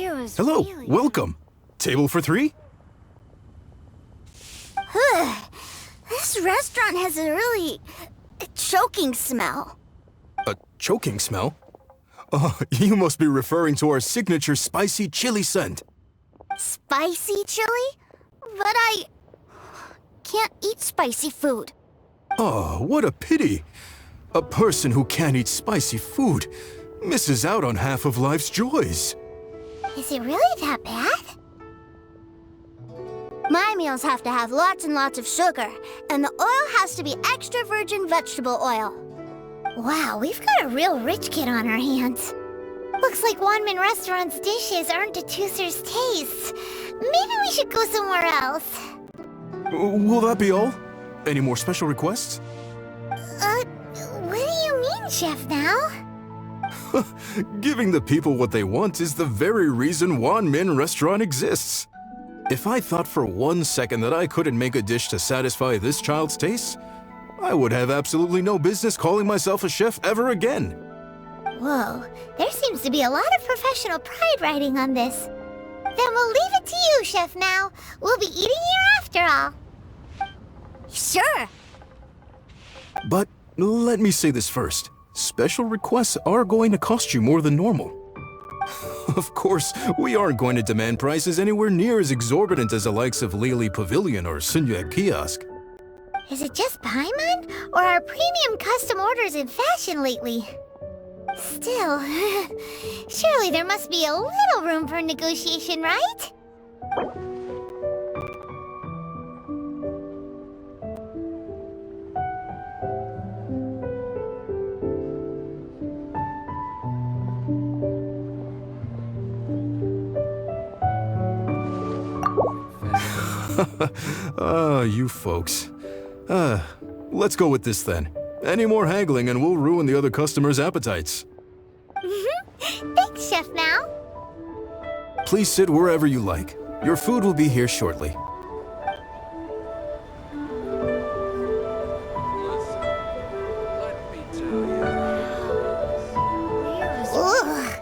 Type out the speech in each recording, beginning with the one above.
Hello, welcome. Table for 3? This restaurant has a really choking smell. A choking smell? Oh, you must be referring to our signature spicy chili scent. Spicy chili? But I can't eat spicy food. Oh, what a pity. A person who can't eat spicy food misses out on half of life's joys. Is it really that bad? My meals have to have lots and lots of sugar, and the oil has to be extra virgin vegetable oil. Wow, we've got a real rich kid on our hands. Looks like Wanmin Restaurant's dishes aren't to Tooser's taste. Maybe we should go somewhere else. Will that be all? Any more special requests? What do you mean, Chef now? Giving the people what they want is the very reason Wanmin Restaurant exists. If I thought for 1 second that I couldn't make a dish to satisfy this child's tastes, I would have absolutely no business calling myself a chef ever again. Whoa, there seems to be a lot of professional pride riding on this. Then we'll leave it to you, Chef Now. We'll be eating here after all. Sure. But let me say this first. Special requests are going to cost you more than normal. Of course, we aren't going to demand prices anywhere near as exorbitant as the likes of Lily Pavilion or Sunyue Kiosk. Is it just Paimon, or are premium custom orders in fashion lately? Still, surely there must be a little room for negotiation, right? You folks. Let's go with this then. Any more haggling and we'll ruin the other customers' appetites. Thanks, Chef Now. Please sit wherever you like. Your food will be here shortly. Ugh.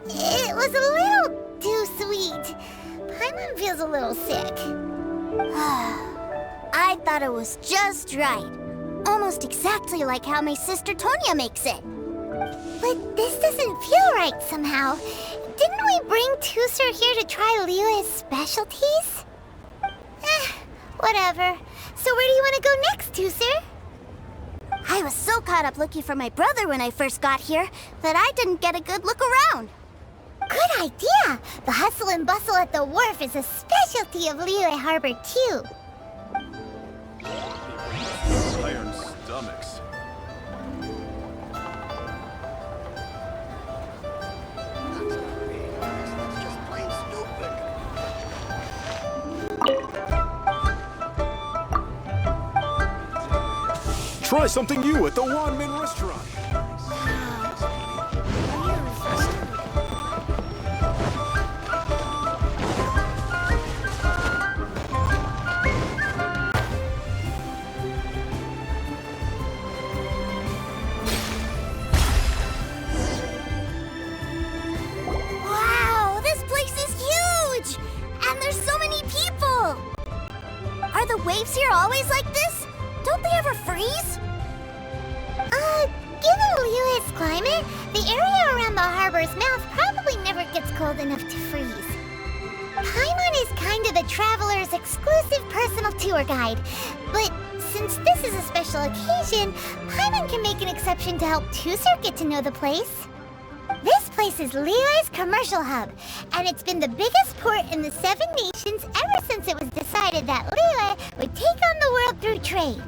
It was a little too sweet. Paimon feels a little sick. I thought it was just right. Almost exactly like how my sister Tonya makes it. But this doesn't feel right somehow. Didn't we bring Tooser here to try Liyue's specialties? Whatever. So where do you want to go next, Tooser? I was so caught up looking for my brother when I first got here that I didn't get a good look around. Good idea! The hustle and bustle at the wharf is a specialty of Liyue Harbor, too. Iron stomachs. Just plain stupid. Try something new at the Wanmin Restaurant. Wow, this place is huge! And there's so many people! Are the waves here always like this? Don't they ever freeze? Given Liyue's climate, the area around the harbor's mouth probably never gets cold enough to freeze. Paimon is kind of the traveler's exclusive personal tour guide, but since this is a special occasion, Paimon can make an exception to help Tooser get to know the place. This place is Liyue's commercial hub, and it's been the biggest port in the 7 nations ever since it was decided that Liyue would take on the world through trade.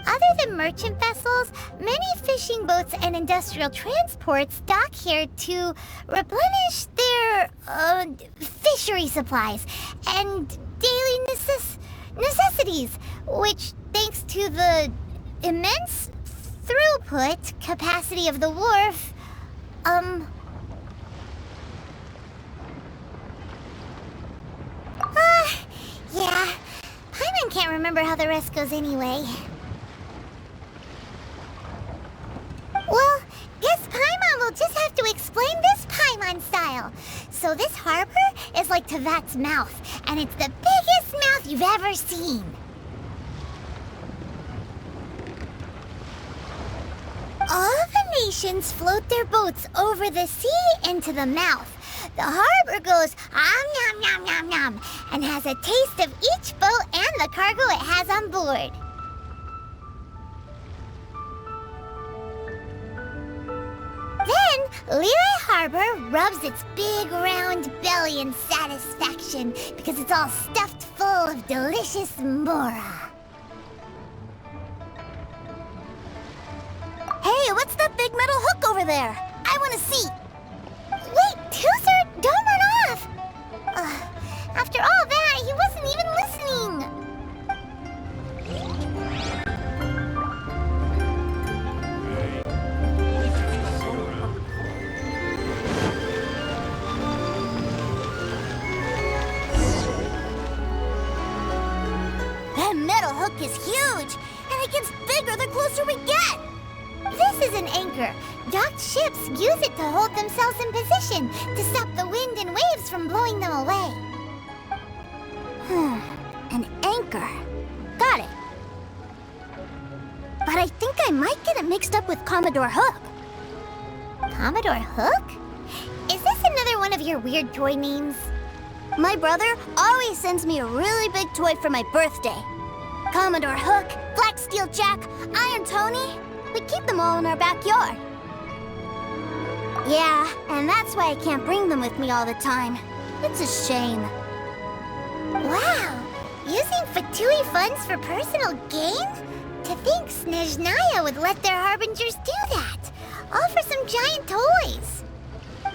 Other than merchant vessels, many fishing boats and industrial transports dock here to replenish their fishery supplies and daily necessities, which, thanks to the immense throughput capacity of the wharf, yeah, Paimon can't remember how the rest goes anyway. Well, guess Paimon will just have to explain this Paimon style. So So this harbor is like Tevat's mouth, and it's the biggest mouth you've ever seen. All the nations float their boats over the sea into the mouth. The harbor goes nom nom nom nom and has a taste of each boat and the cargo it has on board. Then, Lire Harbor rubs its big round belly in satisfaction because it's all stuffed full of delicious mora. Hey, what's that big metal hook over there? I want to see. Wait, Tooser, don't run off! After all that, he wasn't even listening. That metal hook is huge, and it gets bigger the closer we get. This is an anchor. Docked ships use it to hold themselves in position to stop the wind and waves from blowing them away. An anchor. Got it. But I think I might get it mixed up with Commodore Hook. Commodore Hook? Is this another one of your weird toy names? My brother always sends me a really big toy for my birthday. Commodore Hook, Black Steel Jack, Iron Tony. We keep them all in our backyard. Yeah, and that's why I can't bring them with me all the time. It's a shame. Wow! Using Fatui funds for personal gain? To think Snezhnaya would let their Harbingers do that! All for some giant toys!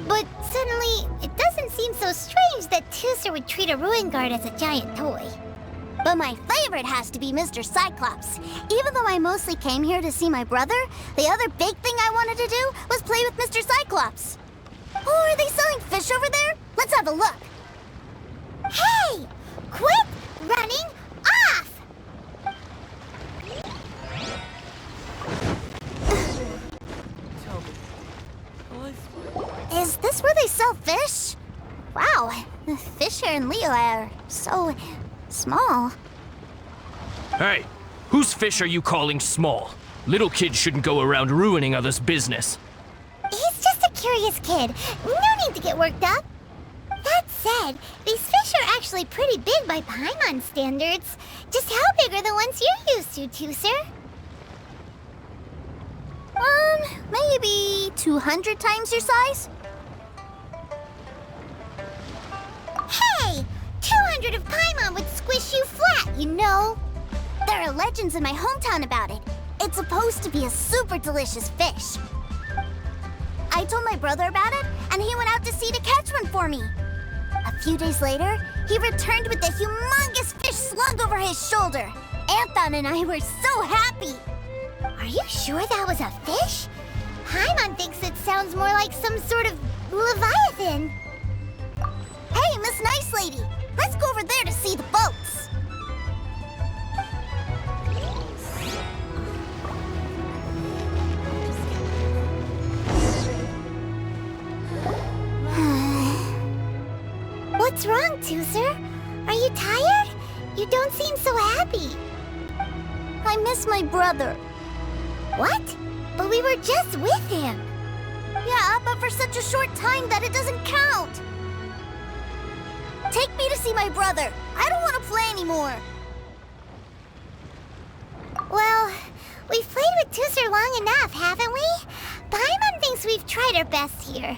But suddenly, it doesn't seem so strange that Tooser would treat a ruin guard as a giant toy. But my favorite has to be Mr. Cyclops. Even though I mostly came here to see my brother, the other big thing I wanted to do was play with Mr. Cyclops. Oh, are they selling fish over there? Let's have a look. Hey! Quit running off! Is this where they sell fish? Wow, the fish here in Leo are so small. Hey, whose fish are you calling small? Little kids shouldn't go around ruining others' business. He's just a curious kid. No need to get worked up. That said, these fish are actually pretty big by Paimon standards. Just how big are the ones you're used to, Tooser? Maybe 200 times your size? Hey! 200 of Paimon would squish you flat, you know. There are legends in my hometown about it. It's supposed to be a super delicious fish. I told my brother about it, and he went out to sea to catch one for me. A few days later, he returned with a humongous fish slung over his shoulder. Anthon and I were so happy. Are you sure that was a fish? Paimon thinks it sounds more like some sort of leviathan. Hey, Miss Nice Lady, let's go over there to see the boats. What's wrong, Tooser? Are you tired? You don't seem so happy. I miss my brother. What? But we were just with him. Yeah, but for such a short time that it doesn't count. Take me to see my brother. I don't want to play anymore. Well, we've played with Tooser long enough, haven't we? Paimon thinks we've tried our best here.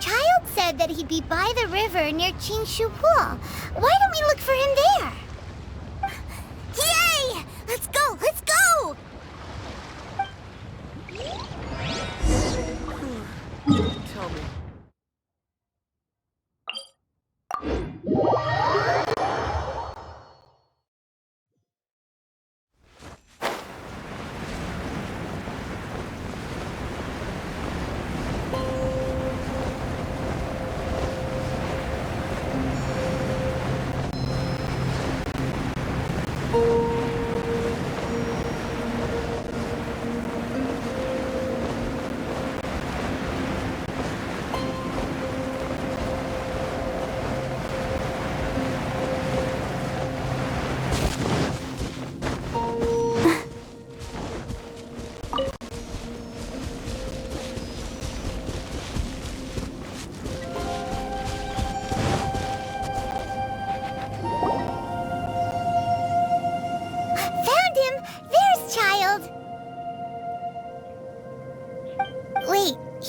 Childe said that he'd be by the river near Chinshu Pool. Why don't we look for him there? Yay! Let's go! Let's go! Tell me.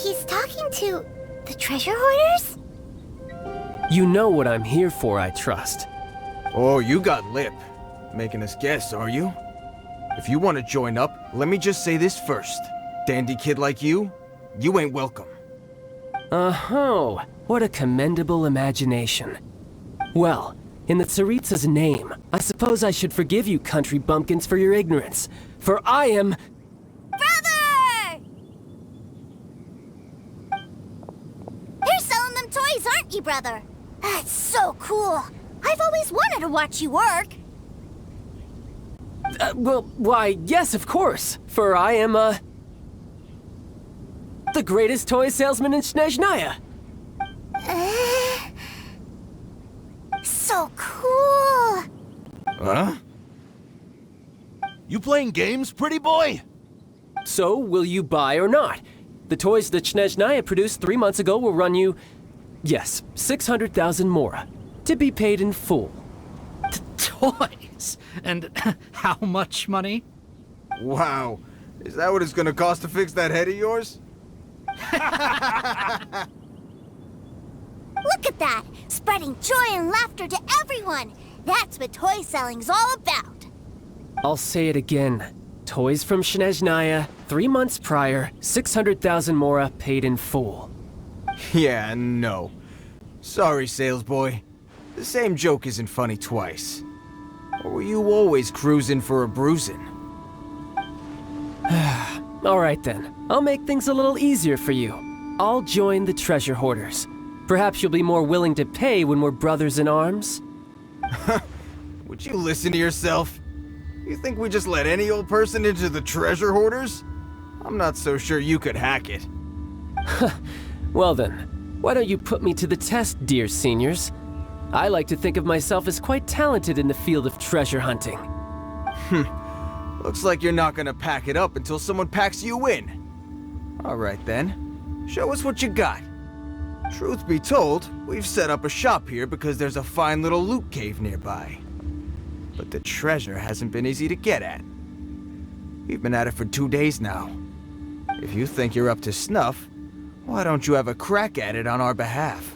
He's talking to the treasure hoarders? You know what I'm here for, I trust. Oh, you got lip. Making us guess, are you? If you want to join up, let me just say this first. Dandy kid like you ain't welcome. Oh, what a commendable imagination. Well, in the Tsaritsa's name, I suppose I should forgive you country bumpkins for your ignorance, for I am... Brother! You're selling them toys, aren't you, brother? That's so cool. I've always wanted to watch you work. Well, why, yes, of course, for I am, the greatest toy salesman in Snezhnaya. So cool. Huh? You playing games, pretty boy? So, will you buy or not? The toys that Snezhnaya produced 3 months ago will run you, yes, 600,000 mora, to be paid in full. Toys? And how much money? Wow. Is that what it's gonna cost to fix that head of yours? Look at that! Spreading joy and laughter to everyone! That's what toy selling's all about! I'll say it again. Toys from Snezhnaya, 3 months prior, 600,000 mora paid in full. Yeah, no. Sorry, sales boy. The same joke isn't funny twice. Or were you always cruising for a bruising? Alright then, I'll make things a little easier for you. I'll join the treasure hoarders. Perhaps you'll be more willing to pay when we're brothers in arms? Would you listen to yourself? You think we just let any old person into the treasure hoarders? I'm not so sure you could hack it. Well then, why don't you put me to the test, dear seniors? I like to think of myself as quite talented in the field of treasure hunting. Looks like you're not gonna pack it up until someone packs you in. Alright then, show us what you got. Truth be told, we've set up a shop here because there's a fine little loot cave nearby. But the treasure hasn't been easy to get at. We've been at it for 2 days now. If you think you're up to snuff, why don't you have a crack at it on our behalf?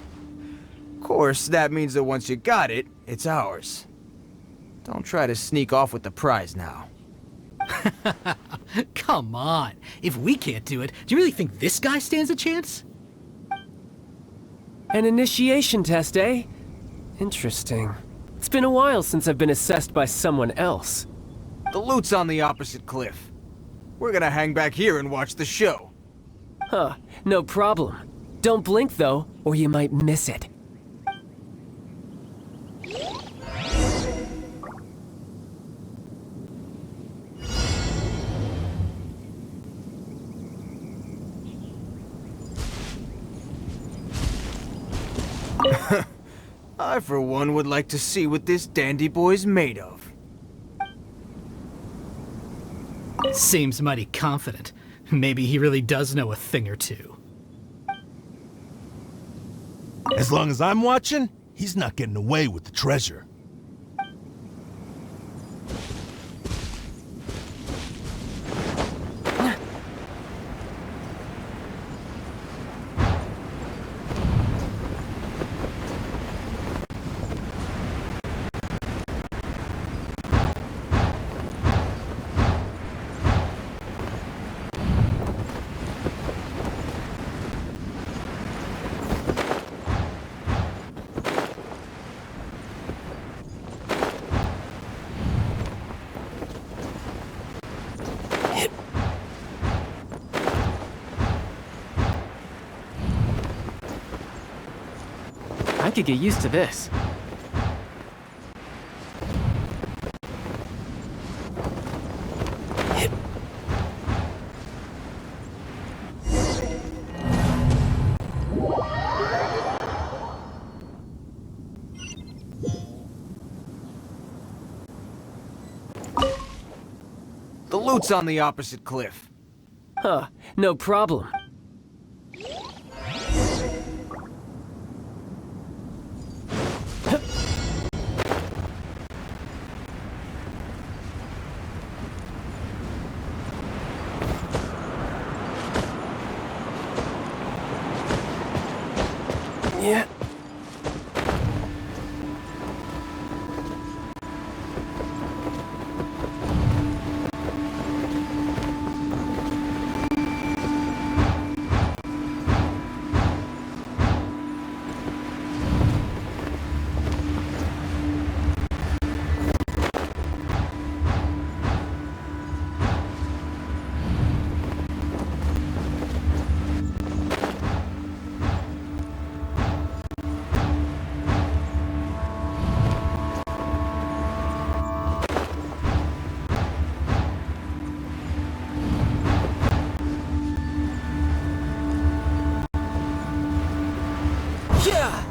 Of course, that means that once you got it, it's ours. Don't try to sneak off with the prize now. Come on. If we can't do it, do you really think this guy stands a chance? An initiation test, eh? Interesting. It's been a while since I've been assessed by someone else. The loot's on the opposite cliff. We're gonna hang back here and watch the show. Huh, no problem. Don't blink though, or you might miss it. I, for one, would like to see what this dandy boy's made of. Seems mighty confident. Maybe he really does know a thing or two. As long as I'm watching, he's not getting away with the treasure. I could get used to this. The loot's on the opposite cliff. Huh, no problem. Yeah. Yeah!